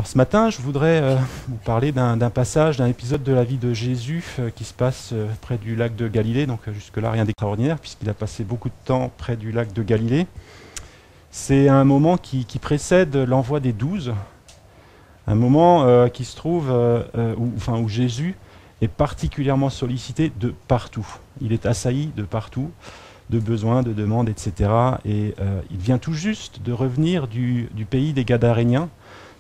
Alors ce matin, je voudrais vous parler d'un passage, d'un épisode de la vie de Jésus qui se passe près du lac de Galilée. Donc jusque-là, rien d'extraordinaire puisqu'il a passé beaucoup de temps près du lac de Galilée. C'est un moment qui précède l'envoi des 12, un moment qui se trouve où Jésus est particulièrement sollicité de partout. Il est assailli de partout, de besoins, de demandes, etc. Et il vient tout juste de revenir du pays des Gadaréniens,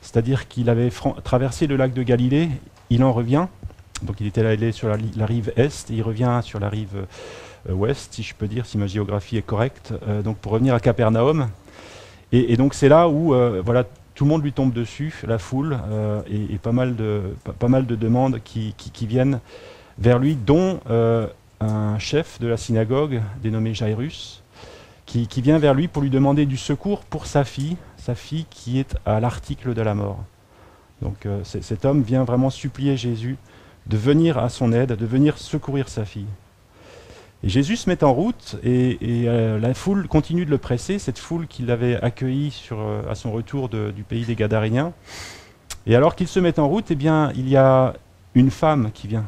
c'est-à-dire qu'il avait traversé le lac de Galilée, il en revient, donc il était allé sur la rive est, et il revient sur la rive ouest, si je peux dire, si ma géographie est correcte, donc pour revenir à Capernaum. Et donc c'est là où voilà, tout le monde lui tombe dessus, la foule, et pas mal de demandes qui viennent vers lui, dont un chef de la synagogue dénommé Jairus, qui vient vers lui pour lui demander du secours pour sa fille qui est à l'article de la mort. Donc cet homme vient vraiment supplier Jésus de venir à son aide, de venir secourir sa fille. Et Jésus se met en route et la foule continue de le presser, cette foule qui l'avait accueilli à son retour du pays des Gadaréniens. Et alors qu'il se met en route, eh bien, il y a une femme qui vient.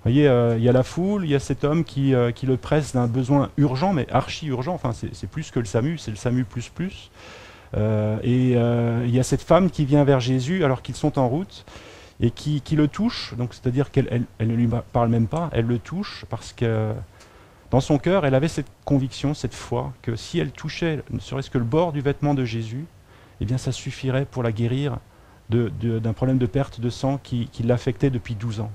Vous voyez, il y a la foule, il y a cet homme qui le presse d'un besoin urgent, mais archi-urgent, enfin c'est plus que le SAMU, c'est le SAMU++. Il y a cette femme qui vient vers Jésus alors qu'ils sont en route et qui le touche, donc c'est-à-dire qu'elle ne lui parle même pas, elle le touche parce que dans son cœur, elle avait cette conviction, cette foi, que si elle touchait ne serait-ce que le bord du vêtement de Jésus, eh bien ça suffirait pour la guérir d'un problème de perte de sang qui l'affectait depuis 12 ans.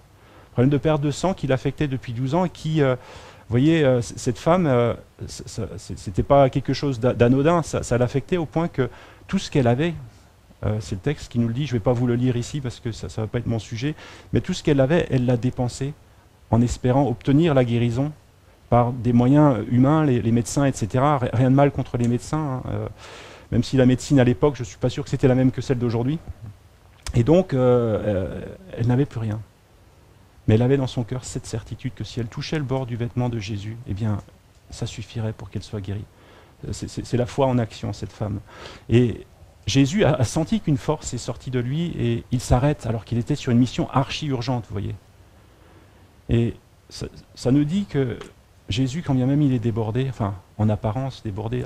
Problème de perte de sang qui l'affectait depuis 12 ans et qui, vous voyez, cette femme, c'était pas quelque chose d'anodin, ça l'affectait au point que tout ce qu'elle avait, c'est le texte qui nous le dit, je ne vais pas vous le lire ici parce que ça ne va pas être mon sujet, mais tout ce qu'elle avait, elle l'a dépensé en espérant obtenir la guérison par des moyens humains, les médecins, etc. Rien de mal contre les médecins, hein, même si la médecine à l'époque, je ne suis pas sûr que c'était la même que celle d'aujourd'hui. Et donc, elle n'avait plus rien. Mais elle avait dans son cœur cette certitude que si elle touchait le bord du vêtement de Jésus, eh bien, ça suffirait pour qu'elle soit guérie. C'est la foi en action, cette femme. Et Jésus a senti qu'une force est sortie de lui et il s'arrête alors qu'il était sur une mission archi-urgente, vous voyez. Et ça nous dit que Jésus, quand bien même il est débordé, enfin, en apparence débordé,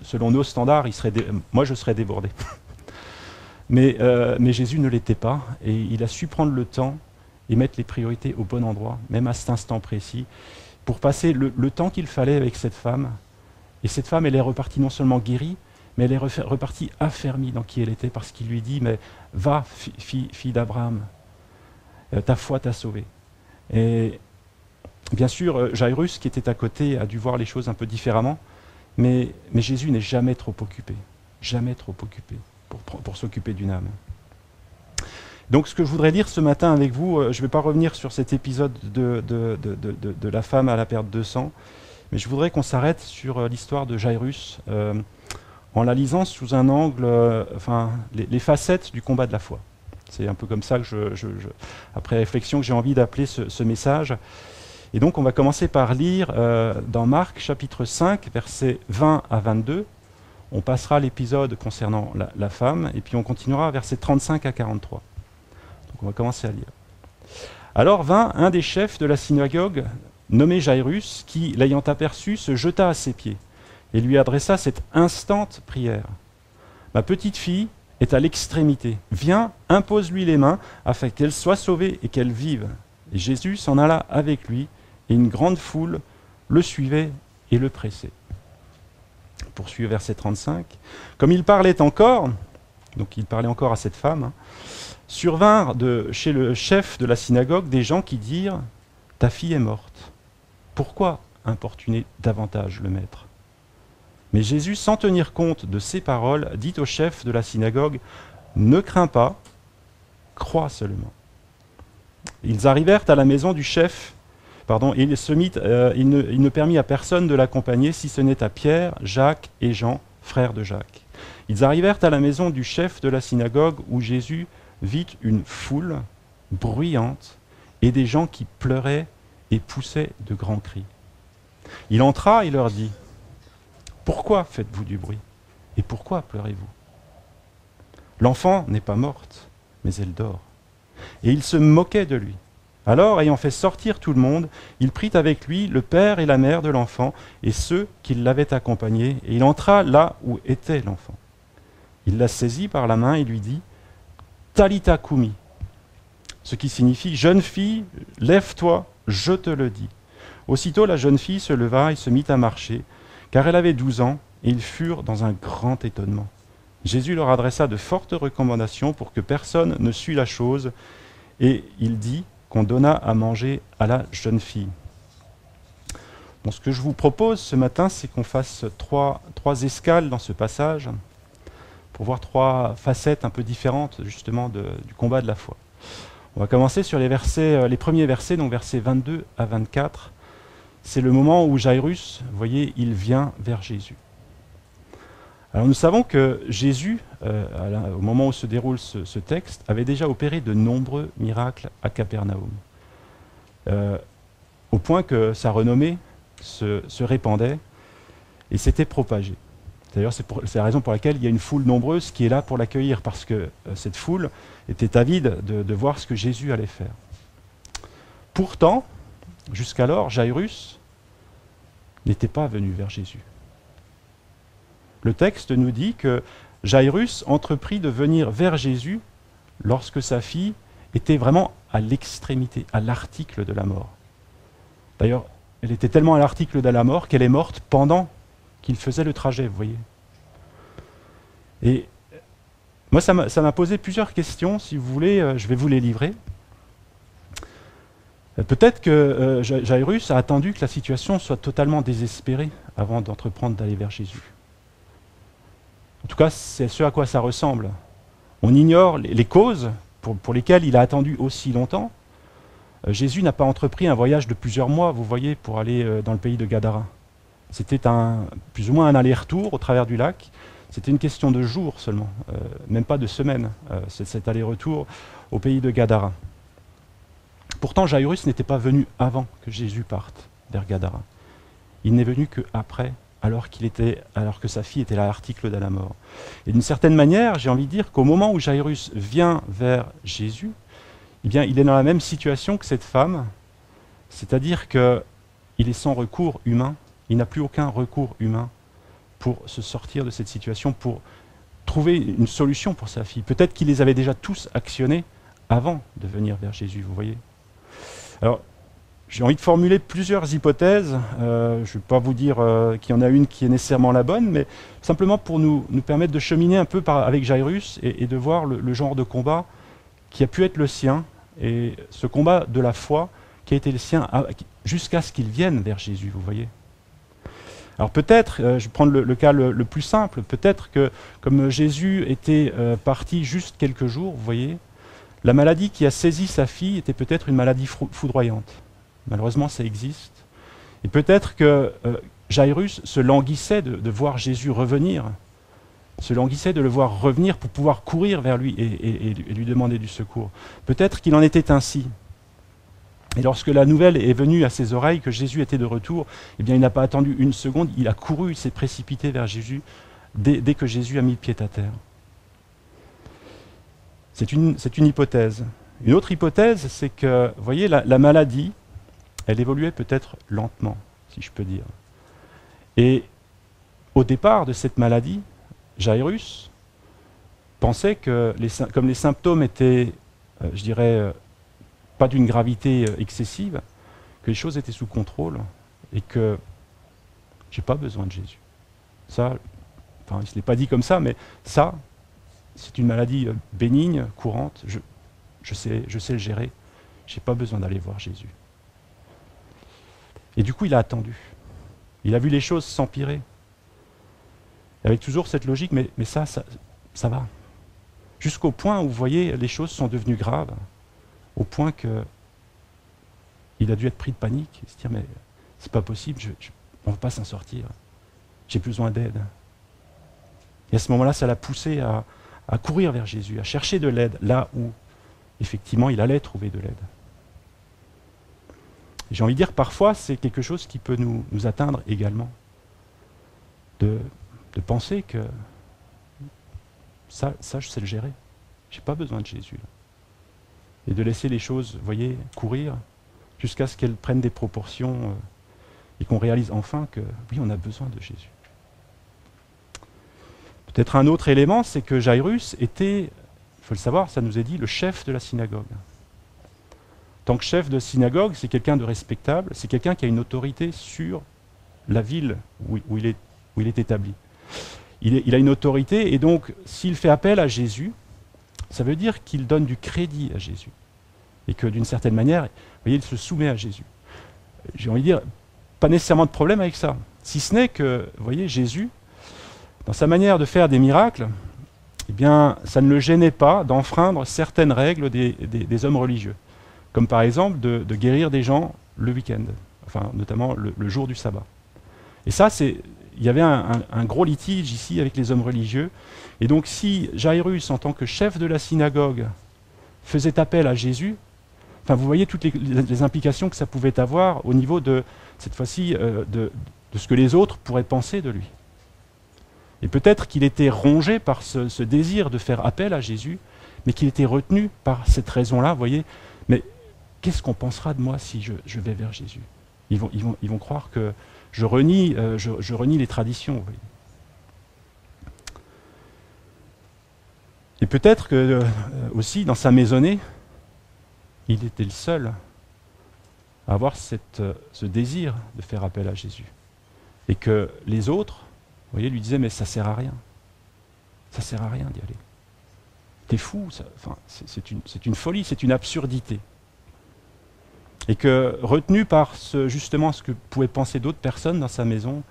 selon nos standards, moi je serais débordé. mais Jésus ne l'était pas et il a su prendre le temps et mettre les priorités au bon endroit, même à cet instant précis, pour passer le temps qu'il fallait avec cette femme. Et cette femme, elle est repartie non seulement guérie, mais elle est repartie affermie dans qui elle était, parce qu'il lui dit, mais va, fille d'Abraham, ta foi t'a sauvée. Et bien sûr, Jairus, qui était à côté, a dû voir les choses un peu différemment, mais Jésus n'est jamais trop occupé pour s'occuper d'une âme. Donc ce que je voudrais dire ce matin avec vous, je ne vais pas revenir sur cet épisode de la femme à la perte de sang, mais je voudrais qu'on s'arrête sur l'histoire de Jairus, en la lisant sous un angle, les facettes du combat de la foi. C'est un peu comme ça que après réflexion, que j'ai envie d'appeler ce message. Et donc on va commencer par lire dans Marc chapitre 5, versets 20 à 22. On passera l'épisode concernant la femme, et puis on continuera versets 35 à 43. On va commencer à lire. Alors vint un des chefs de la synagogue, nommé Jairus, qui, l'ayant aperçu, se jeta à ses pieds et lui adressa cette instante prière. « Ma petite fille est à l'extrémité. Viens, impose-lui les mains, afin qu'elle soit sauvée et qu'elle vive. » Et Jésus s'en alla avec lui, et une grande foule le suivait et le pressait. Poursuit verset 35. Comme il parlait encore, donc il parlait encore à cette femme, survinrent chez le chef de la synagogue des gens qui dirent « Ta fille est morte. Pourquoi importuner davantage le maître ?» Mais Jésus, sans tenir compte de ces paroles, dit au chef de la synagogue « Ne crains pas, crois seulement. » Ils arrivèrent à la maison du chef, et il ne permit à personne de l'accompagner, si ce n'est à Pierre, Jacques et Jean, frères de Jacques. Ils arrivèrent à la maison du chef de la synagogue où Jésus vit une foule bruyante et des gens qui pleuraient et poussaient de grands cris. Il entra et leur dit « Pourquoi faites-vous du bruit et pourquoi pleurez-vous ? L'enfant n'est pas morte, mais elle dort. Et il se moquait de lui. Alors, ayant fait sortir tout le monde, il prit avec lui le père et la mère de l'enfant et ceux qui l'avaient accompagné, et il entra là où était l'enfant. Il la saisit par la main et lui dit « Talitha Kumi », ce qui signifie « Jeune fille, lève-toi, je te le dis ». Aussitôt la jeune fille se leva et se mit à marcher, car elle avait 12 ans, et ils furent dans un grand étonnement. Jésus leur adressa de fortes recommandations pour que personne ne sût la chose, et il dit qu'on donna à manger à la jeune fille. Bon, ce que je vous propose ce matin, c'est qu'on fasse trois escales dans ce passage, pour voir 3 facettes un peu différentes justement du combat de la foi. On va commencer sur les premiers versets, donc versets 22 à 24. C'est le moment où Jairus, vous voyez, il vient vers Jésus. Alors nous savons que Jésus, au moment où se déroule ce texte, avait déjà opéré de nombreux miracles à Capernaum, au point que sa renommée se répandait et s'était propagée. D'ailleurs, c'est la raison pour laquelle il y a une foule nombreuse qui est là pour l'accueillir, parce que cette foule était avide de voir ce que Jésus allait faire. Pourtant, jusqu'alors, Jairus n'était pas venu vers Jésus. Le texte nous dit que Jairus entreprit de venir vers Jésus lorsque sa fille était vraiment à l'extrémité, à l'article de la mort. D'ailleurs, elle était tellement à l'article de la mort qu'elle est morte pendant qu'il faisait le trajet, vous voyez. Et moi, ça m'a posé plusieurs questions. Si vous voulez, je vais vous les livrer. Peut-être que Jairus a attendu que la situation soit totalement désespérée avant d'entreprendre d'aller vers Jésus. En tout cas, c'est ce à quoi ça ressemble. On ignore les causes pour lesquelles il a attendu aussi longtemps. Jésus n'a pas entrepris un voyage de plusieurs mois, vous voyez, pour aller dans le pays de Gadara. C'était plus ou moins un aller-retour au travers du lac. C'était une question de jours seulement, même pas de semaines, cet aller-retour au pays de Gadara. Pourtant, Jairus n'était pas venu avant que Jésus parte vers Gadara. Il n'est venu qu'après, alors que sa fille était à l'article de la mort. Et d'une certaine manière, j'ai envie de dire qu'au moment où Jairus vient vers Jésus, eh bien, il est dans la même situation que cette femme, c'est-à-dire qu'il est sans recours humain. Il n'a plus aucun recours humain pour se sortir de cette situation, pour trouver une solution pour sa fille. Peut-être qu'il les avait déjà tous actionnés avant de venir vers Jésus, vous voyez. Alors, j'ai envie de formuler plusieurs hypothèses. Je ne vais pas vous dire qu'il y en a une qui est nécessairement la bonne, mais simplement pour nous permettre de cheminer un peu avec Jairus et de voir le genre de combat qui a pu être le sien, et ce combat de la foi qui a été le sien jusqu'à ce qu'il vienne vers Jésus, vous voyez. Alors peut-être, je vais prendre le cas le plus simple, peut-être que comme Jésus était parti juste quelques jours, vous voyez, la maladie qui a saisi sa fille était peut-être une maladie foudroyante. Malheureusement, ça existe. Et peut-être que Jairus se languissait de voir Jésus revenir, se languissait de le voir revenir pour pouvoir courir vers lui et lui demander du secours. Peut-être qu'il en était ainsi. Et lorsque la nouvelle est venue à ses oreilles que Jésus était de retour, eh bien, il n'a pas attendu une seconde, il a couru, il s'est précipité vers Jésus dès que Jésus a mis le pied à terre. C'est une hypothèse. Une autre hypothèse, c'est que, vous voyez, la maladie, elle évoluait peut-être lentement, si je peux dire. Et au départ de cette maladie, Jairus pensait que, comme les symptômes étaient, je dirais, pas d'une gravité excessive, que les choses étaient sous contrôle et que j'ai pas besoin de Jésus. Ça, enfin, il ne se l'est pas dit comme ça, mais ça, c'est une maladie bénigne, courante, je sais le gérer, j'ai pas besoin d'aller voir Jésus. Et du coup, il a attendu. Il a vu les choses s'empirer. Avec toujours cette logique, mais ça va. Jusqu'au point où, vous voyez, les choses sont devenues graves, au point qu'il a dû être pris de panique, et se dire, mais c'est pas possible, on ne va pas s'en sortir, j'ai besoin d'aide. Et à ce moment-là, ça l'a poussé à courir vers Jésus, à chercher de l'aide, là où, effectivement, il allait trouver de l'aide. J'ai envie de dire, parfois, c'est quelque chose qui peut nous atteindre également, de penser que ça, je sais le gérer. j'ai pas besoin de Jésus. Là. Et de laisser les choses, vous voyez, courir jusqu'à ce qu'elles prennent des proportions et qu'on réalise enfin que oui, on a besoin de Jésus. Peut-être un autre élément, c'est que Jairus était, il faut le savoir, ça nous est dit, le chef de la synagogue. En tant que chef de synagogue, c'est quelqu'un de respectable, c'est quelqu'un qui a une autorité sur la ville où il est établi. Il a une autorité, et donc s'il fait appel à Jésus, ça veut dire qu'il donne du crédit à Jésus. Et que d'une certaine manière, vous voyez, il se soumet à Jésus. J'ai envie de dire, pas nécessairement de problème avec ça. Si ce n'est que, vous voyez, Jésus, dans sa manière de faire des miracles, eh bien, ça ne le gênait pas d'enfreindre certaines règles des hommes religieux. Comme par exemple de guérir des gens le week-end, enfin notamment le jour du sabbat. Et ça, il y avait un gros litige ici avec les hommes religieux. Et donc si Jairus, en tant que chef de la synagogue, faisait appel à Jésus, enfin vous voyez toutes les implications que ça pouvait avoir au niveau de, cette fois-ci, de ce que les autres pourraient penser de lui. Et peut-être qu'il était rongé par ce désir de faire appel à Jésus, mais qu'il était retenu par cette raison-là, vous voyez. Mais qu'est-ce qu'on pensera de moi si je vais vers Jésus ? Ils vont croire que je renie les traditions, vous voyez. Et peut-être que aussi, dans sa maisonnée, il était le seul à avoir ce désir de faire appel à Jésus. Et que les autres, vous voyez, lui disaient, mais ça sert à rien. Ça sert à rien d'y aller. T'es fou, c'est une folie, c'est une absurdité. Et que, retenu par justement ce que pouvaient penser d'autres personnes dans sa maison,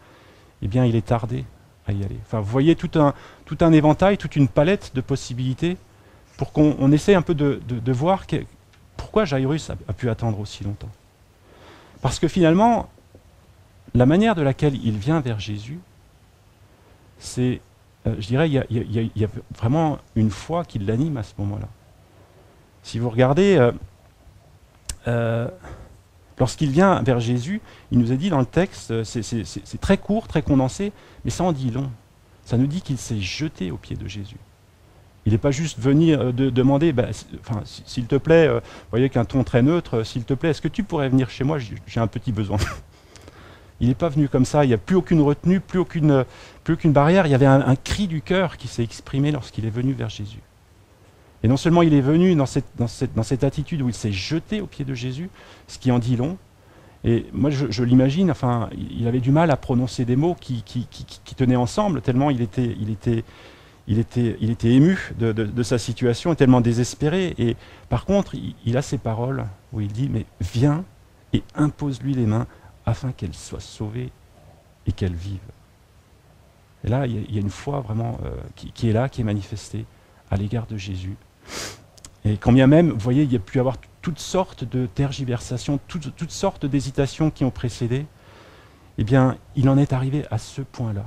eh bien, il est tardé à y aller. Enfin, vous voyez tout un éventail, toute une palette de possibilités pour qu'on essaie un peu de voir pourquoi Jairus a pu attendre aussi longtemps. Parce que finalement, la manière de laquelle il vient vers Jésus, c'est, je dirais, il y a vraiment une foi qui l'anime à ce moment-là. Si vous regardez, lorsqu'il vient vers Jésus, il nous est dit dans le texte, c'est très court, très condensé, mais ça en dit long. Ça nous dit qu'il s'est jeté aux pieds de Jésus. Il n'est pas juste venu demander, s'il te plaît, vous voyez qu'un ton très neutre, s'il te plaît, est-ce que tu pourrais venir chez moi, j'ai un petit besoin. Il n'est pas venu comme ça, il n'y a plus aucune retenue, plus aucune barrière. Il y avait un cri du cœur qui s'est exprimé lorsqu'il est venu vers Jésus. Et non seulement il est venu dans cette attitude où il s'est jeté aux pieds de Jésus, ce qui en dit long, et moi je l'imagine, enfin, il avait du mal à prononcer des mots qui tenaient ensemble, tellement il était ému de sa situation, et tellement désespéré. Et par contre, il a ces paroles où il dit, mais viens et impose-lui les mains, afin qu'elle soit sauvée et qu'elle vive. Et là, il y a une foi vraiment qui est là, qui est manifestée à l'égard de Jésus. Et quand bien même, vous voyez, il y a pu y avoir toutes sortes de tergiversations, toutes sortes d'hésitations qui ont précédé, eh bien, il en est arrivé à ce point-là.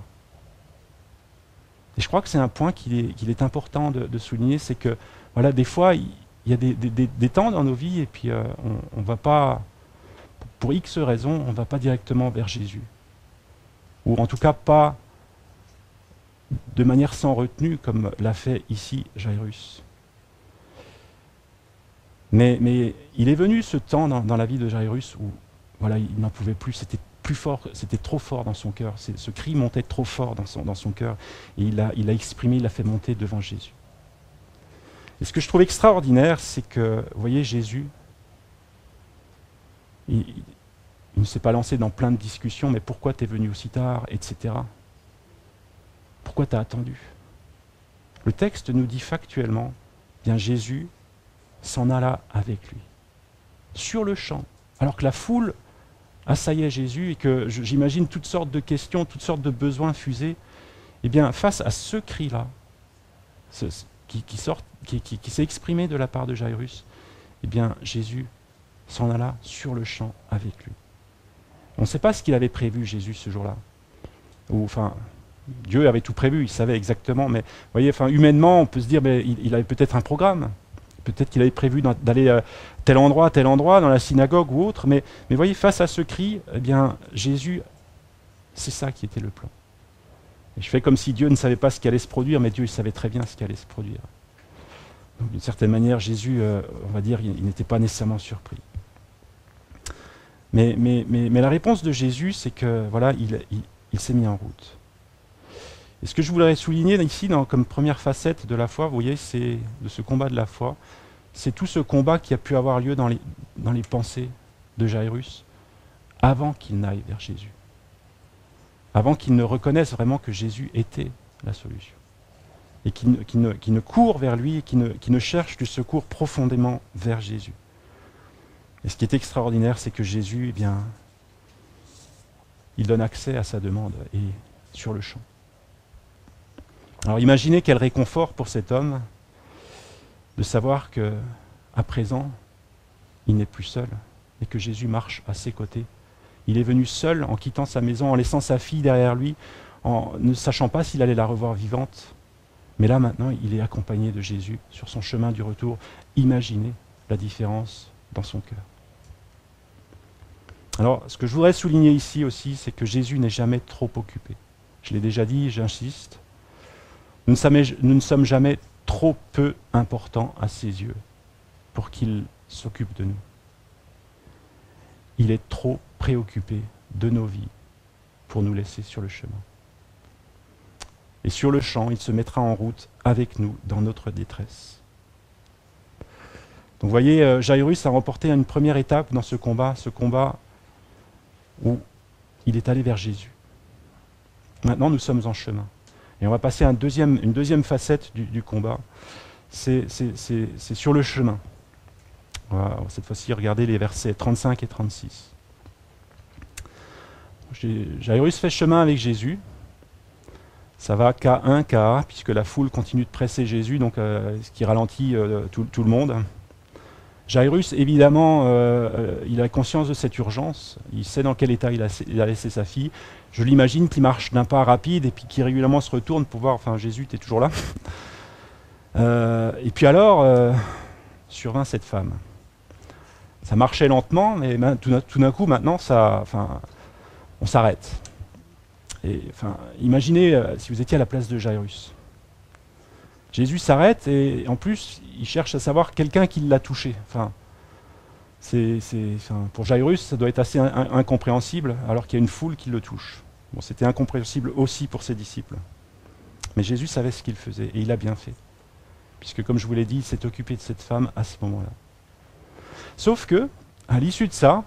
Et je crois que c'est un point qu'il est important de souligner, c'est que, voilà, des fois, il y a des temps dans nos vies, et puis on ne va pas, pour X raisons, on ne va pas directement vers Jésus. Ou en tout cas pas de manière sans retenue, comme l'a fait ici Jairus. Mais il est venu ce temps dans la vie de Jairus où voilà, il n'en pouvait plus, c'était plus fort, c'était trop fort dans son cœur, ce cri montait trop fort dans son cœur, et il l'a exprimé, il l'a fait monter devant Jésus. Et ce que je trouve extraordinaire, c'est que, vous voyez, Jésus, il ne s'est pas lancé dans plein de discussions, mais pourquoi tu es venu aussi tard, etc. Pourquoi tu as attendu? Le texte nous dit factuellement, bien Jésus s'en alla avec lui, sur le champ, alors que la foule assaillait Jésus et que j'imagine toutes sortes de questions, toutes sortes de besoins fusés. Eh bien, face à ce cri-là, qui s'est exprimé de la part de Jairus, eh bien, Jésus s'en alla sur le champ avec lui. On ne sait pas ce qu'il avait prévu, Jésus, ce jour-là. Ou, enfin, Dieu avait tout prévu, il savait exactement, mais vous voyez, enfin, humainement, on peut se dire, mais il avait peut-être un programme. Peut-être qu'il avait prévu d'aller à tel endroit, dans la synagogue ou autre, mais voyez, face à ce cri, eh bien, Jésus, c'est ça qui était le plan. Et je fais comme si Dieu ne savait pas ce qui allait se produire, mais Dieu il savait très bien ce qui allait se produire. D'une certaine manière, Jésus, on va dire, il n'était pas nécessairement surpris. Mais la réponse de Jésus, c'est que voilà, il s'est mis en route. Et ce que je voudrais souligner ici, comme première facette de la foi, vous voyez, c'est de ce combat de la foi, c'est tout ce combat qui a pu avoir lieu dans les pensées de Jairus avant qu'il n'aille vers Jésus. Avant qu'il ne reconnaisse vraiment que Jésus était la solution. Et qu'il ne court vers lui, et qu'il ne cherche du secours profondément vers Jésus. Et ce qui est extraordinaire, c'est que Jésus, eh bien, il donne accès à sa demande, et sur le champ. Alors imaginez quel réconfort pour cet homme de savoir que, à présent, il n'est plus seul, et que Jésus marche à ses côtés. Il est venu seul, en quittant sa maison, en laissant sa fille derrière lui, en ne sachant pas s'il allait la revoir vivante. Mais là, maintenant, il est accompagné de Jésus sur son chemin du retour. Imaginez la différence dans son cœur. Alors, ce que je voudrais souligner ici aussi, c'est que Jésus n'est jamais trop occupé. Je l'ai déjà dit, j'insiste. Nous ne sommes jamais trop peu importants à ses yeux pour qu'il s'occupe de nous. Il est trop préoccupé de nos vies pour nous laisser sur le chemin. Et sur le champ, il se mettra en route avec nous dans notre détresse. Donc vous voyez, Jairus a remporté une première étape dans ce combat où il est allé vers Jésus. Maintenant, nous sommes en chemin. Et on va passer à une deuxième facette du combat. C'est sur le chemin. On va cette fois-ci regarder les versets 35 et 36. Jairus fait chemin avec Jésus. Ça va K1, K, puisque la foule continue de presser Jésus, donc ce qui ralentit tout le monde. Jairus, évidemment, il a conscience de cette urgence. Il sait dans quel état il a laissé sa fille. Je l'imagine qu'il marche d'un pas rapide et puis qu'il régulièrement se retourne pour voir, enfin Jésus, tu es toujours là. Et puis alors, survint cette femme. Ça marchait lentement, mais tout d'un coup, maintenant, on s'arrête. Et, imaginez si vous étiez à la place de Jairus. Jésus s'arrête et en plus, il cherche à savoir quelqu'un qui l'a touché. Pour Jairus, ça doit être assez incompréhensible, alors qu'il y a une foule qui le touche. Bon, c'était incompréhensible aussi pour ses disciples. Mais Jésus savait ce qu'il faisait et il a bien fait. Puisque, comme je vous l'ai dit, il s'est occupé de cette femme à ce moment-là. Sauf que, à l'issue de ça,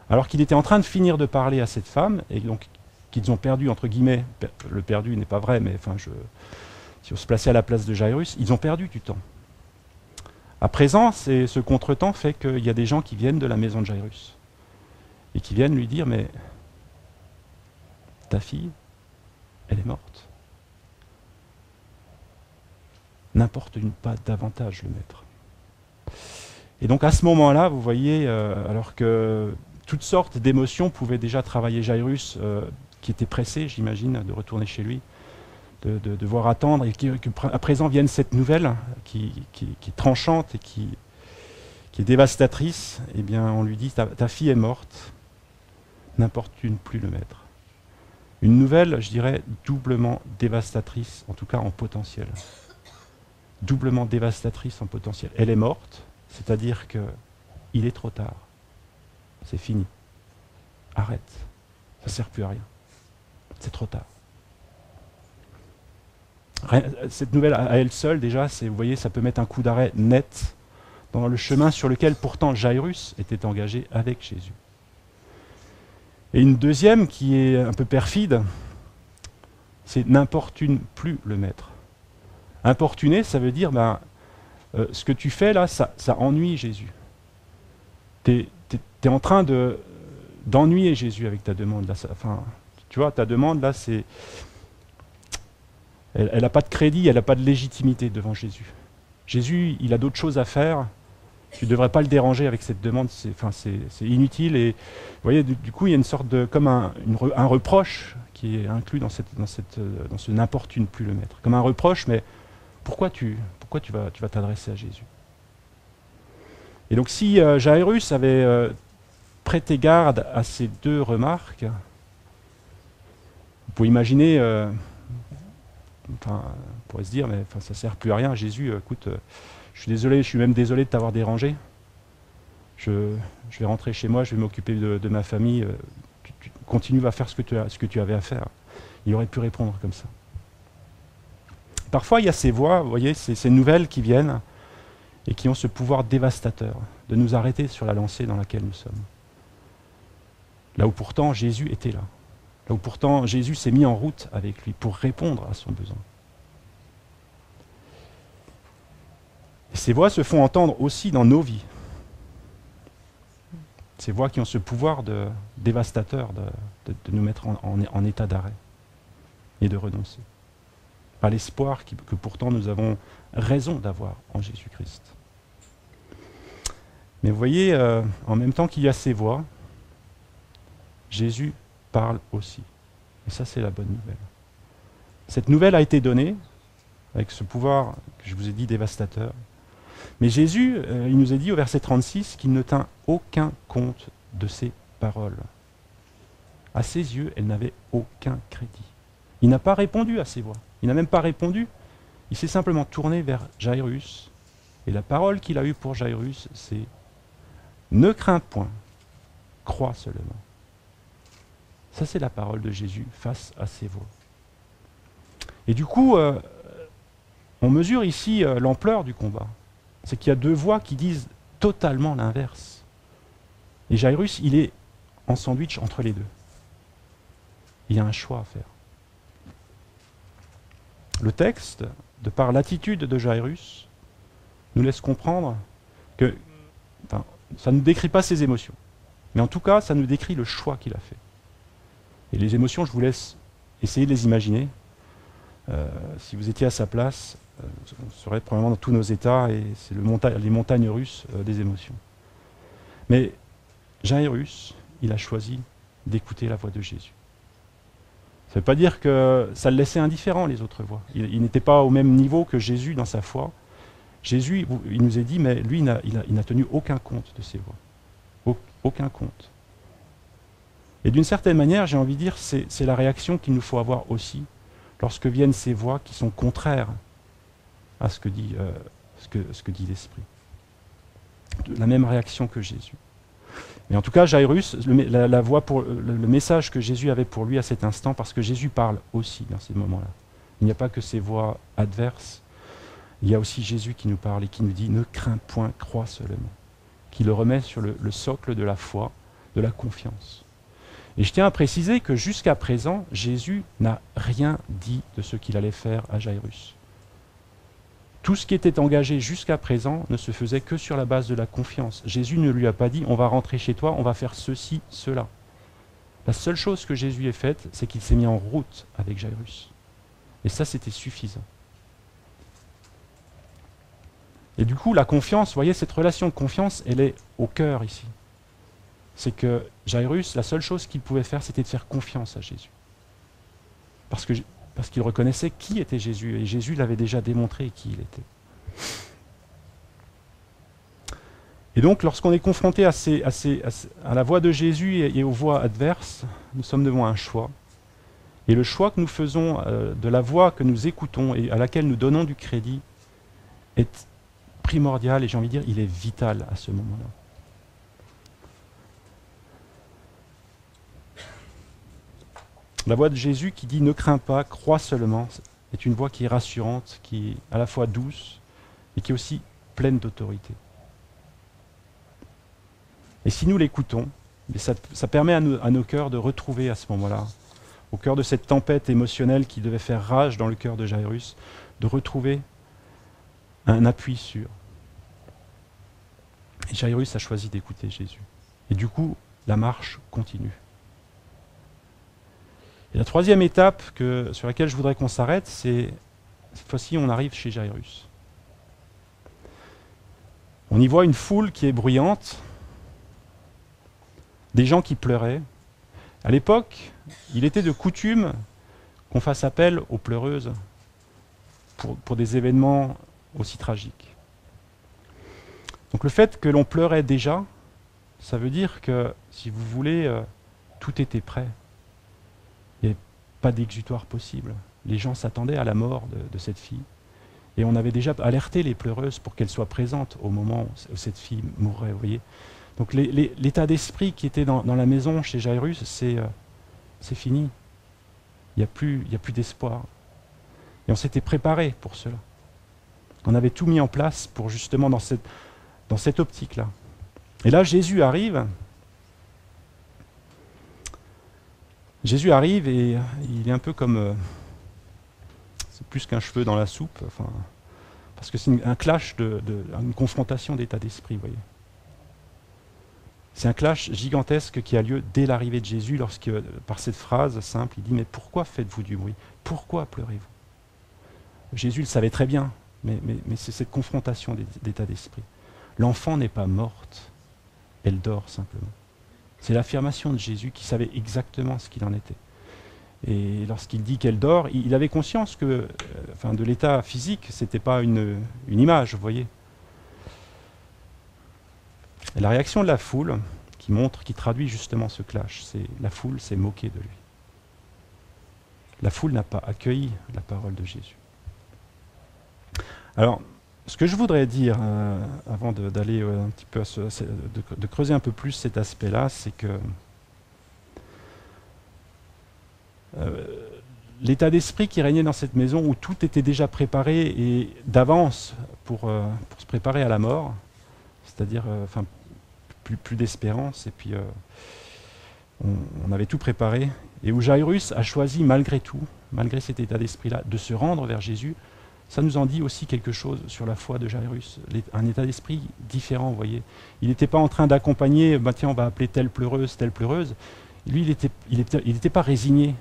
alors qu'il était en train de finir de parler à cette femme, et donc qu'ils ont perdu, entre guillemets, le perdu n'est pas vrai, mais si on se plaçait à la place de Jairus, ils ont perdu du temps. À présent, ce contretemps fait qu'il y a des gens qui viennent de la maison de Jairus et qui viennent lui dire, mais ta fille, elle est morte. N'importe pas davantage le maître. Et donc à ce moment-là, vous voyez, alors que toutes sortes d'émotions pouvaient déjà travailler Jairus, qui était pressé, j'imagine, de retourner chez lui, de devoir attendre, et qu'à présent vienne cette nouvelle qui est tranchante et qui est dévastatrice, eh bien on lui dit, ta fille est morte, n'importune plus le maître. Une nouvelle, je dirais, doublement dévastatrice, en tout cas en potentiel. Doublement dévastatrice en potentiel. Elle est morte, c'est-à-dire qu'il est trop tard. C'est fini. Arrête. Ça ne sert plus à rien. C'est trop tard. Cette nouvelle à elle seule, déjà, vous voyez, ça peut mettre un coup d'arrêt net dans le chemin sur lequel pourtant Jairus était engagé avec Jésus. Et une deuxième qui est un peu perfide, c'est n'importune plus le maître. Importuner, ça veut dire, ce que tu fais là, ça ennuie Jésus. Tu es en train d'ennuyer Jésus avec ta demande. Là, tu vois, ta demande, là, elle n'a pas de crédit, elle n'a pas de légitimité devant Jésus. Jésus, il a d'autres choses à faire. Tu ne devrais pas le déranger avec cette demande, c'est inutile. Et vous voyez, du coup, il y a une sorte de, comme un reproche qui est inclus dans ce n'importune plus le maître. Comme un reproche, mais pourquoi tu vas t'adresser à Jésus? Et donc si Jairus avait prêté garde à ces deux remarques, vous pouvez imaginer, on pourrait se dire, mais ça ne sert plus à rien, Jésus, écoute, je suis désolé, je suis même désolé de t'avoir dérangé. Je vais rentrer chez moi, je vais m'occuper de ma famille. Tu continues à faire ce que tu avais à faire. Il aurait pu répondre comme ça. Parfois, il y a ces voix, vous voyez, ces nouvelles qui viennent et qui ont ce pouvoir dévastateur de nous arrêter sur la lancée dans laquelle nous sommes. Là où pourtant Jésus était là. Là où pourtant Jésus s'est mis en route avec lui pour répondre à son besoin. Et ces voix se font entendre aussi dans nos vies. Ces voix qui ont ce pouvoir dévastateur de nous mettre en état d'arrêt et de renoncer. Par l'espoir que pourtant nous avons raison d'avoir en Jésus-Christ. Mais vous voyez, en même temps qu'il y a ces voix, Jésus parle aussi. Et ça, c'est la bonne nouvelle. Cette nouvelle a été donnée avec ce pouvoir que je vous ai dit dévastateur. Mais Jésus, il nous a dit au verset 36 qu'il ne tint aucun compte de ces paroles. À ses yeux, elles n'avaient aucun crédit. Il n'a pas répondu à ces voix. Il n'a même pas répondu. Il s'est simplement tourné vers Jairus. Et la parole qu'il a eue pour Jairus, c'est « Ne crains point, crois seulement ». Ça, c'est la parole de Jésus face à ces voix. Et du coup, on mesure ici l'ampleur du combat. C'est qu'il y a deux voix qui disent totalement l'inverse. Et Jairus, il est en sandwich entre les deux. Il y a un choix à faire. Le texte, de par l'attitude de Jairus, nous laisse comprendre que, ça ne décrit pas ses émotions, mais en tout cas, ça nous décrit le choix qu'il a fait. Et les émotions, je vous laisse essayer de les imaginer. Si vous étiez à sa place, on serait probablement dans tous nos états, et c'est les montagnes russes des émotions. Mais Jairus, il a choisi d'écouter la voix de Jésus. Ça ne veut pas dire que ça le laissait indifférent, les autres voix. Il n'était pas au même niveau que Jésus dans sa foi. Jésus, il nous est dit, mais lui, il n'a tenu aucun compte de ces voix. Aucun compte. Et d'une certaine manière, j'ai envie de dire, c'est la réaction qu'il nous faut avoir aussi lorsque viennent ces voix qui sont contraires à ce que dit l'Esprit. La même réaction que Jésus. Mais en tout cas, Jairus, le message que Jésus avait pour lui à cet instant, parce que Jésus parle aussi dans ces moments-là. Il n'y a pas que ces voix adverses, il y a aussi Jésus qui nous parle et qui nous dit « Ne crains point, crois seulement », qui le remet sur le socle de la foi, de la confiance. Et je tiens à préciser que jusqu'à présent, Jésus n'a rien dit de ce qu'il allait faire à Jairus. Tout ce qui était engagé jusqu'à présent ne se faisait que sur la base de la confiance. Jésus ne lui a pas dit « on va rentrer chez toi, on va faire ceci, cela ». La seule chose que Jésus ait faite, c'est qu'il s'est mis en route avec Jairus. Et ça, c'était suffisant. Et du coup, la confiance, vous voyez, cette relation de confiance, elle est au cœur ici. C'est que Jairus, la seule chose qu'il pouvait faire, c'était de faire confiance à Jésus. Parce qu'il reconnaissait qui était Jésus, et Jésus l'avait déjà démontré qui il était. Et donc, lorsqu'on est confronté à la voix de Jésus et aux voix adverses, nous sommes devant un choix. Et le choix que nous faisons de la voix que nous écoutons et à laquelle nous donnons du crédit est primordial, et j'ai envie de dire, il est vital à ce moment-là. La voix de Jésus qui dit « Ne crains pas, crois seulement » est une voix qui est rassurante, qui est à la fois douce et qui est aussi pleine d'autorité. Et si nous l'écoutons, ça permet à nos cœurs de retrouver à ce moment-là, au cœur de cette tempête émotionnelle qui devait faire rage dans le cœur de Jairus, de retrouver un appui sûr. Et Jairus a choisi d'écouter Jésus. Et du coup, la marche continue. Et la troisième étape sur laquelle je voudrais qu'on s'arrête, c'est cette fois-ci, on arrive chez Jairus. On y voit une foule qui est bruyante, des gens qui pleuraient. À l'époque, il était de coutume qu'on fasse appel aux pleureuses pour des événements aussi tragiques. Donc le fait que l'on pleurait déjà, ça veut dire que, si vous voulez, tout était prêt. Il n'y avait pas d'exutoire possible. Les gens s'attendaient à la mort de cette fille. Et on avait déjà alerté les pleureuses pour qu'elles soient présentes au moment où cette fille mourrait, vous voyez. Donc l'état d'esprit qui était dans la maison chez Jairus, c'est fini. Il n'y a plus d'espoir. Et on s'était préparé pour cela. On avait tout mis en place pour justement dans cette optique-là. Et là, Jésus arrive. Jésus arrive et il est un peu comme... c'est plus qu'un cheveu dans la soupe, enfin, parce que c'est un clash, une confrontation d'état d'esprit, vous voyez. C'est un clash gigantesque qui a lieu dès l'arrivée de Jésus, lorsque, par cette phrase simple, il dit « Mais pourquoi faites-vous du bruit? Pourquoi pleurez-vous » Jésus le savait très bien, mais c'est cette confrontation d'état d'esprit. L'enfant n'est pas morte, elle dort simplement. C'est l'affirmation de Jésus qui savait exactement ce qu'il en était. Et lorsqu'il dit qu'elle dort, il avait conscience que, de l'état physique, ce n'était pas une image, vous voyez. Et la réaction de la foule, qui traduit justement ce clash, c'est la foule s'est moquée de lui. La foule n'a pas accueilli la parole de Jésus. Alors, ce que je voudrais dire, avant d'aller un petit peu de creuser un peu plus cet aspect-là, c'est que l'état d'esprit qui régnait dans cette maison où tout était déjà préparé et d'avance pour se préparer à la mort, c'est-à-dire plus d'espérance, et puis on avait tout préparé, et où Jairus a choisi malgré tout, malgré cet état d'esprit-là, de se rendre vers Jésus. Ça nous en dit aussi quelque chose sur la foi de Jairus, un état d'esprit différent, vous voyez. Il n'était pas en train d'accompagner, tiens, on va appeler telle pleureuse. Lui, il n'était pas résigné,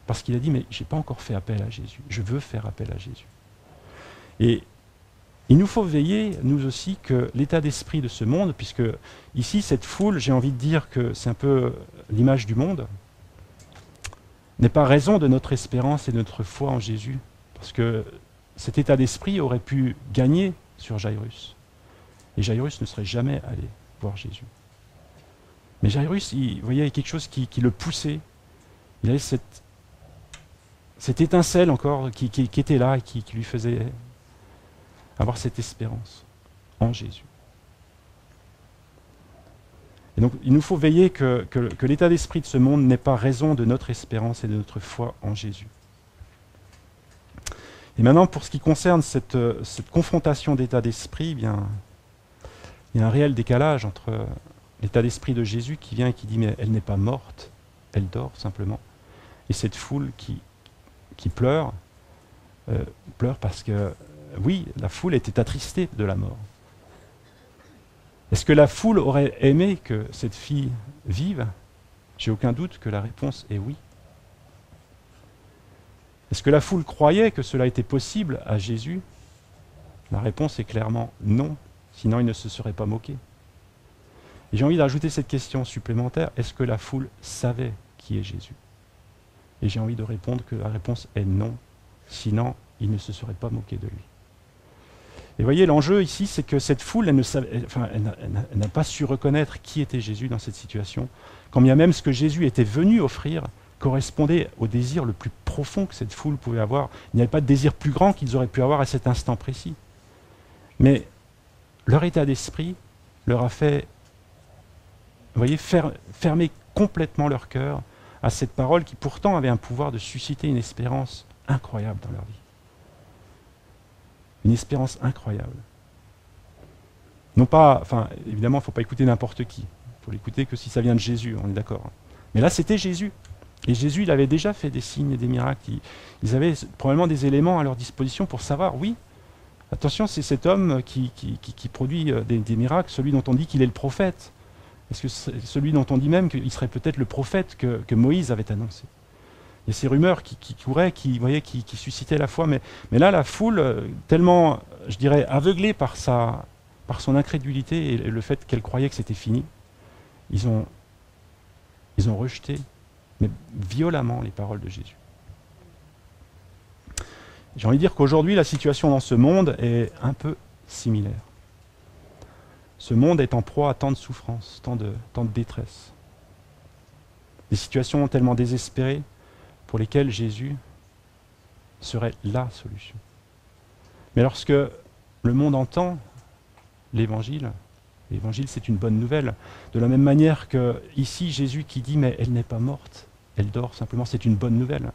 parce qu'il a dit, mais je n'ai pas encore fait appel à Jésus, je veux faire appel à Jésus. Et il nous faut veiller, nous aussi, que l'état d'esprit de ce monde, puisque ici, cette foule, j'ai envie de dire que c'est un peu l'image du monde, n'est pas raison de notre espérance et de notre foi en Jésus, parce que cet état d'esprit aurait pu gagner sur Jairus. Et Jairus ne serait jamais allé voir Jésus. Mais Jairus, vous voyez, il y avait quelque chose qui le poussait. Il avait cette étincelle encore qui était là et qui lui faisait avoir cette espérance en Jésus. Et donc, il nous faut veiller que l'état d'esprit de ce monde n'ait pas raison de notre espérance et de notre foi en Jésus. Et maintenant, pour ce qui concerne cette confrontation d'état d'esprit, il y a un réel décalage entre l'état d'esprit de Jésus qui vient et qui dit « mais elle n'est pas morte, elle dort simplement », et cette foule qui pleure parce que, oui, la foule était attristée de la mort. Est-ce que la foule aurait aimé que cette fille vive? J'ai aucun doute que la réponse est oui. Est-ce que la foule croyait que cela était possible à Jésus? La réponse est clairement non, sinon il ne se serait pas moqué. Et j'ai envie d'ajouter cette question supplémentaire, est-ce que la foule savait qui est Jésus? Et j'ai envie de répondre que la réponse est non, sinon il ne se serait pas moqué de lui. Et voyez, l'enjeu ici, c'est que cette foule, elle n'a pas su reconnaître qui était Jésus dans cette situation, quand bien même ce que Jésus était venu offrir correspondait au désir le plus profond que cette foule pouvait avoir. Il n'y avait pas de désir plus grand qu'ils auraient pu avoir à cet instant précis. Mais leur état d'esprit leur a fait, vous voyez, fermer complètement leur cœur à cette parole qui pourtant avait un pouvoir de susciter une espérance incroyable dans leur vie. Une espérance incroyable. Non pas, évidemment, il ne faut pas écouter n'importe qui. Il faut l'écouter que si ça vient de Jésus, on est d'accord. Mais là, c'était Jésus. Et Jésus, il avait déjà fait des signes et des miracles. Ils avaient probablement des éléments à leur disposition pour savoir, oui, attention, c'est cet homme qui produit des miracles, celui dont on dit qu'il est le prophète. Est-ce que c'est celui dont on dit même qu'il serait peut-être le prophète que Moïse avait annoncé? Il y a ces rumeurs qui couraient, qui suscitaient la foi, mais là, la foule, tellement, je dirais, aveuglée par son incrédulité et le fait qu'elle croyait que c'était fini, ils ont rejeté, mais violemment, les paroles de Jésus. J'ai envie de dire qu'aujourd'hui, la situation dans ce monde est un peu similaire. Ce monde est en proie à tant de souffrances, tant de détresse. Des situations tellement désespérées pour lesquelles Jésus serait la solution. Mais lorsque le monde entend l'évangile c'est une bonne nouvelle. De la même manière que ici Jésus qui dit mais elle n'est pas morte, elle dort simplement, c'est une bonne nouvelle.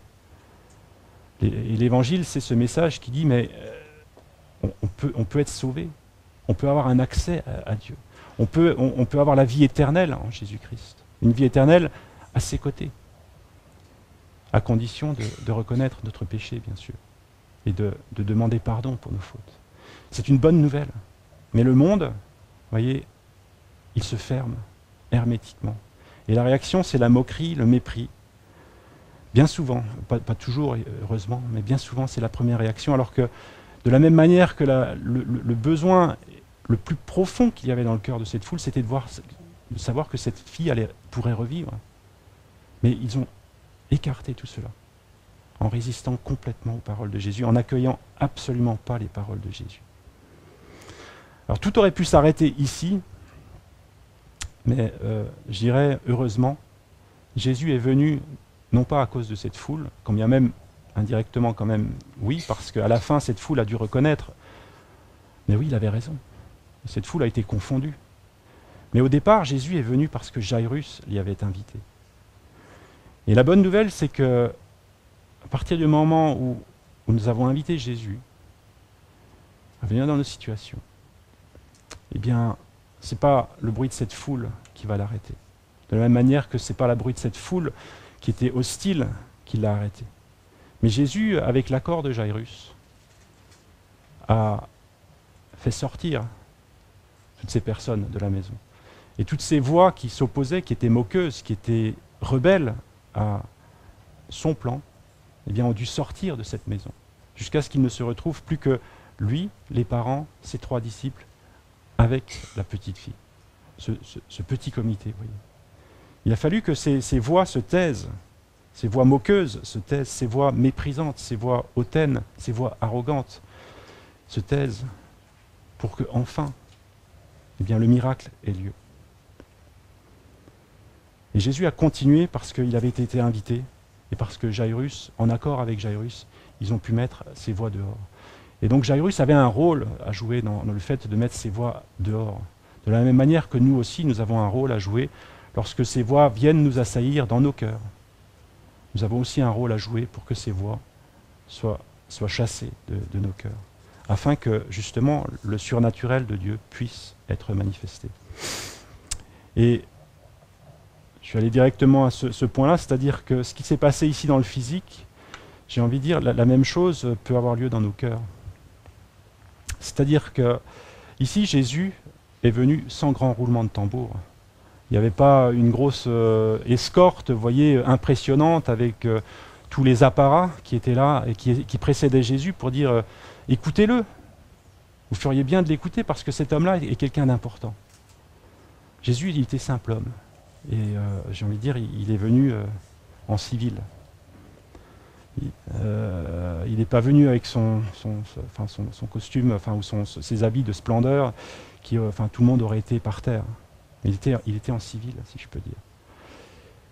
Et l'évangile c'est ce message qui dit mais on peut être sauvé, on peut avoir un accès à Dieu, on peut avoir la vie éternelle en Jésus-Christ, une vie éternelle à ses côtés, à condition de reconnaître notre péché bien sûr, et de demander pardon pour nos fautes. C'est une bonne nouvelle, mais le monde, vous voyez, il se ferme hermétiquement. Et la réaction, c'est la moquerie, le mépris. Bien souvent, pas toujours heureusement, mais bien souvent c'est la première réaction, alors que de la même manière que le besoin le plus profond qu'il y avait dans le cœur de cette foule, c'était de savoir que cette fille pourrait revivre. Mais ils ont écarté tout cela, en résistant complètement aux paroles de Jésus, en n'accueillant absolument pas les paroles de Jésus. Alors tout aurait pu s'arrêter ici, mais je dirais heureusement, Jésus est venu non pas à cause de cette foule, quand bien même indirectement quand même oui, parce qu'à la fin cette foule a dû reconnaître, mais oui il avait raison, cette foule a été confondue. Mais au départ Jésus est venu parce que Jairus l'y avait invité. Et la bonne nouvelle c'est que à partir du moment où nous avons invité Jésus à venir dans nos situations, eh bien, ce n'est pas le bruit de cette foule qui va l'arrêter. De la même manière que ce n'est pas le bruit de cette foule qui était hostile qui l'a arrêté. Mais Jésus, avec l'accord de Jairus, a fait sortir toutes ces personnes de la maison. Et toutes ces voix qui s'opposaient, qui étaient moqueuses, qui étaient rebelles à son plan, eh bien, ont dû sortir de cette maison, jusqu'à ce qu'il ne se retrouve plus que lui, les parents, ses 3 disciples, avec la petite fille, ce petit comité. Vous voyez. Il a fallu que ces voix se taisent, ces voix moqueuses se taisent, ces voix méprisantes, ces voix hautaines, ces voix arrogantes se taisent pour que enfin, eh bien, le miracle ait lieu. Et Jésus a continué parce qu'il avait été invité et parce que Jairus, en accord avec Jairus, ils ont pu mettre ces voix dehors. Et donc Jairus avait un rôle à jouer dans le fait de mettre ces voix dehors. De la même manière que nous aussi, nous avons un rôle à jouer lorsque ces voix viennent nous assaillir dans nos cœurs. Nous avons aussi un rôle à jouer pour que ces voix soient chassées de nos cœurs, afin que justement le surnaturel de Dieu puisse être manifesté. Et je suis allé directement à ce point-là, c'est-à-dire que ce qui s'est passé ici dans le physique, j'ai envie de dire, la même chose peut avoir lieu dans nos cœurs. C'est-à-dire que ici, Jésus est venu sans grand roulement de tambour. Il n'y avait pas une grosse escorte, vous voyez, impressionnante avec tous les apparats qui étaient là et qui précédaient Jésus pour dire écoutez-le, vous feriez bien de l'écouter parce que cet homme-là est quelqu'un d'important. Jésus, il était simple homme. Et j'ai envie de dire, il est venu en civil. Il n'est pas venu avec son costume, ou ses habits de splendeur, tout le monde aurait été par terre. Mais il était en civil, si je peux dire.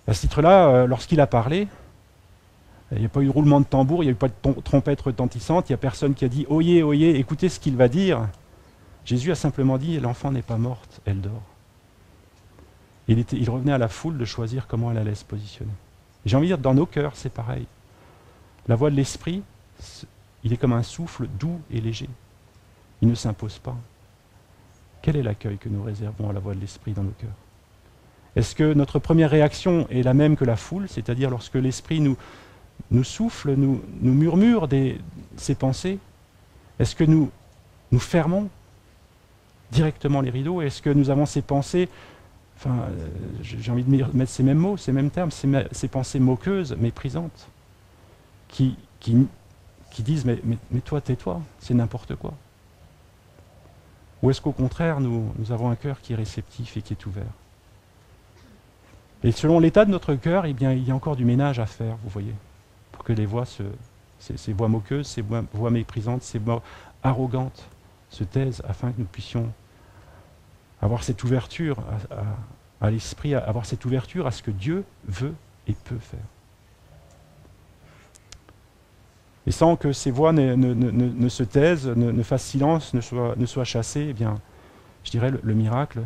À ce titre-là, lorsqu'il a parlé, il n'y a pas eu de roulement de tambour, il n'y a eu pas de trompette retentissante, il n'y a personne qui a dit « Oyez, oyez, écoutez ce qu'il va dire ». Jésus a simplement dit « L'enfant n'est pas morte, elle dort ». Il revenait à la foule de choisir comment elle allait se positionner. J'ai envie de dire, dans nos cœurs, c'est pareil. La voix de l'esprit, il est comme un souffle doux et léger. Il ne s'impose pas. Quel est l'accueil que nous réservons à la voix de l'esprit dans nos cœurs? Est-ce que notre première réaction est la même que la foule, c'est-à-dire lorsque l'esprit nous souffle, nous murmure ses pensées? Est-ce que nous fermons directement les rideaux? Est-ce que nous avons ces pensées, j'ai envie de mettre ces mêmes mots, ces mêmes termes, ces pensées moqueuses, méprisantes, qui disent mais toi, tais-toi, c'est n'importe quoi? Ou est-ce qu'au contraire, nous avons un cœur qui est réceptif et qui est ouvert? Et selon l'état de notre cœur, eh bien, il y a encore du ménage à faire, vous voyez, pour que les voix, ces voix moqueuses, ces voix méprisantes, ces voix arrogantes se taisent, afin que nous puissions avoir cette ouverture à l'esprit, avoir cette ouverture à ce que Dieu veut et peut faire. Et sans que ces voix ne se taisent, ne fassent silence, ne soient chassées, eh bien, je dirais, le miracle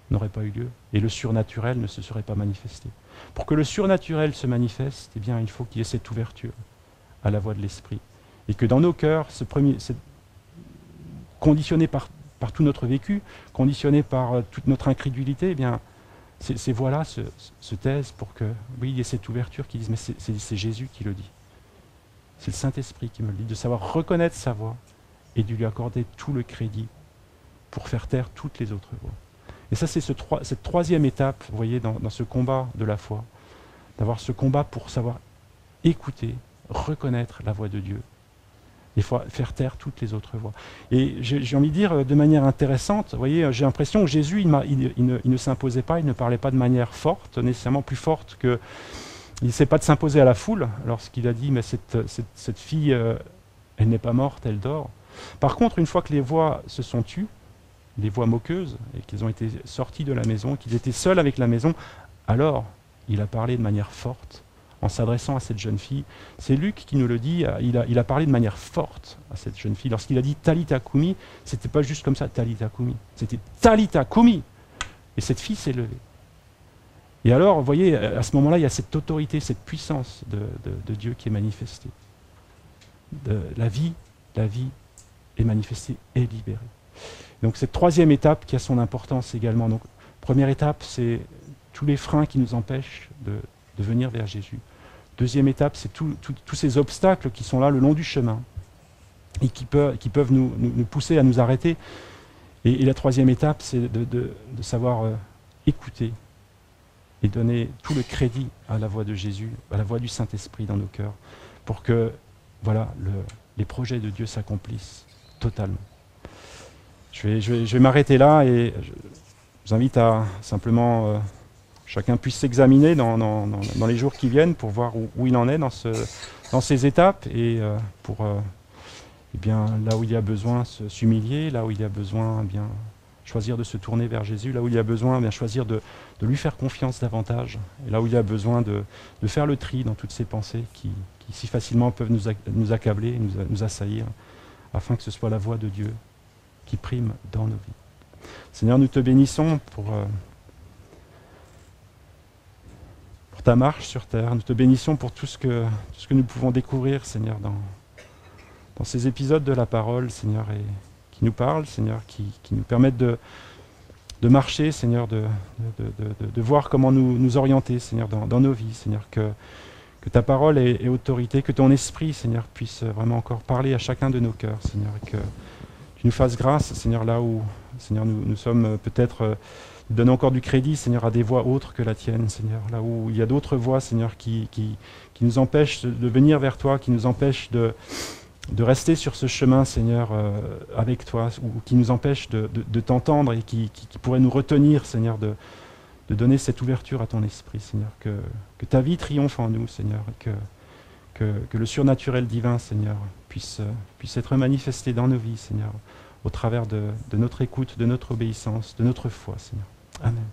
n'aurait pas eu lieu et le surnaturel ne se serait pas manifesté. Pour que le surnaturel se manifeste, eh bien, il faut qu'il y ait cette ouverture à la voix de l'Esprit. Et que dans nos cœurs, conditionné par tout notre vécu, conditionné par toute notre incrédulité, eh bien, ces voix-là se taisent pour que, oui, il y ait cette ouverture qui dise, mais c'est Jésus qui le dit. C'est le Saint-Esprit qui me le dit, de savoir reconnaître sa voix et de lui accorder tout le crédit pour faire taire toutes les autres voix. Et ça, c'est cette troisième étape, vous voyez, dans ce combat de la foi, d'avoir ce combat pour savoir écouter, reconnaître la voix de Dieu, et faire taire toutes les autres voix. Et j'ai envie de dire de manière intéressante, vous voyez, j'ai l'impression que Jésus, il ne s'imposait pas, il ne parlait pas de manière forte, nécessairement plus forte que... Il ne sait pas de s'imposer à la foule lorsqu'il a dit « mais cette fille, elle n'est pas morte, elle dort ». Par contre, une fois que les voix se sont tues, les voix moqueuses, et qu'ils ont été sortis de la maison, qu'ils étaient seuls avec la maison, alors il a parlé de manière forte en s'adressant à cette jeune fille. C'est Luc qui nous le dit, il a parlé de manière forte à cette jeune fille. Lorsqu'il a dit « Talita Kumi », c'était pas juste comme ça « Talita Kumi », c'était « Talita Kumi ». Et cette fille s'est levée. Et alors, vous voyez, à ce moment-là, il y a cette autorité, cette puissance de Dieu qui est manifestée. La vie est manifestée et libérée. Donc cette troisième étape qui a son importance également. Donc, première étape, c'est tous les freins qui nous empêchent de venir vers Jésus. Deuxième étape, c'est tous ces obstacles qui sont là le long du chemin et qui peuvent nous pousser à nous arrêter. Et la troisième étape, c'est de savoir écouter et donner tout le crédit à la voix de Jésus, à la voix du Saint-Esprit dans nos cœurs, pour que voilà, les projets de Dieu s'accomplissent totalement. Je vais m'arrêter là et je vous invite à simplement chacun puisse s'examiner dans les jours qui viennent pour voir où il en est dans ces étapes et pour eh bien, là où il y a besoin s'humilier, là où il y a besoin eh bien, choisir de se tourner vers Jésus, là où il y a besoin eh bien, choisir de lui faire confiance davantage, et là où il y a besoin de faire le tri dans toutes ces pensées qui si facilement peuvent nous accabler, nous assaillir, afin que ce soit la voix de Dieu qui prime dans nos vies. Seigneur, nous te bénissons pour ta marche sur terre, nous te bénissons pour tout ce que nous pouvons découvrir, Seigneur, dans ces épisodes de la parole, Seigneur, et qui nous parlent, Seigneur, qui nous permettent de marcher, Seigneur, de voir comment nous orienter, Seigneur, dans nos vies, Seigneur, que ta parole ait autorité, que ton esprit, Seigneur, puisse vraiment encore parler à chacun de nos cœurs, Seigneur, et que tu nous fasses grâce, Seigneur, là où, Seigneur, nous sommes peut-être, nous donnons encore du crédit, Seigneur, à des voix autres que la tienne, Seigneur, là où il y a d'autres voix, Seigneur, qui nous empêchent de venir vers toi, qui nous empêchent de rester sur ce chemin, Seigneur, avec toi, ou qui nous empêche de t'entendre et qui pourrait nous retenir, Seigneur, de donner cette ouverture à ton esprit, Seigneur, que ta vie triomphe en nous, Seigneur, et que le surnaturel divin, Seigneur, puisse être manifesté dans nos vies, Seigneur, au travers de notre écoute, de notre obéissance, de notre foi, Seigneur. Amen.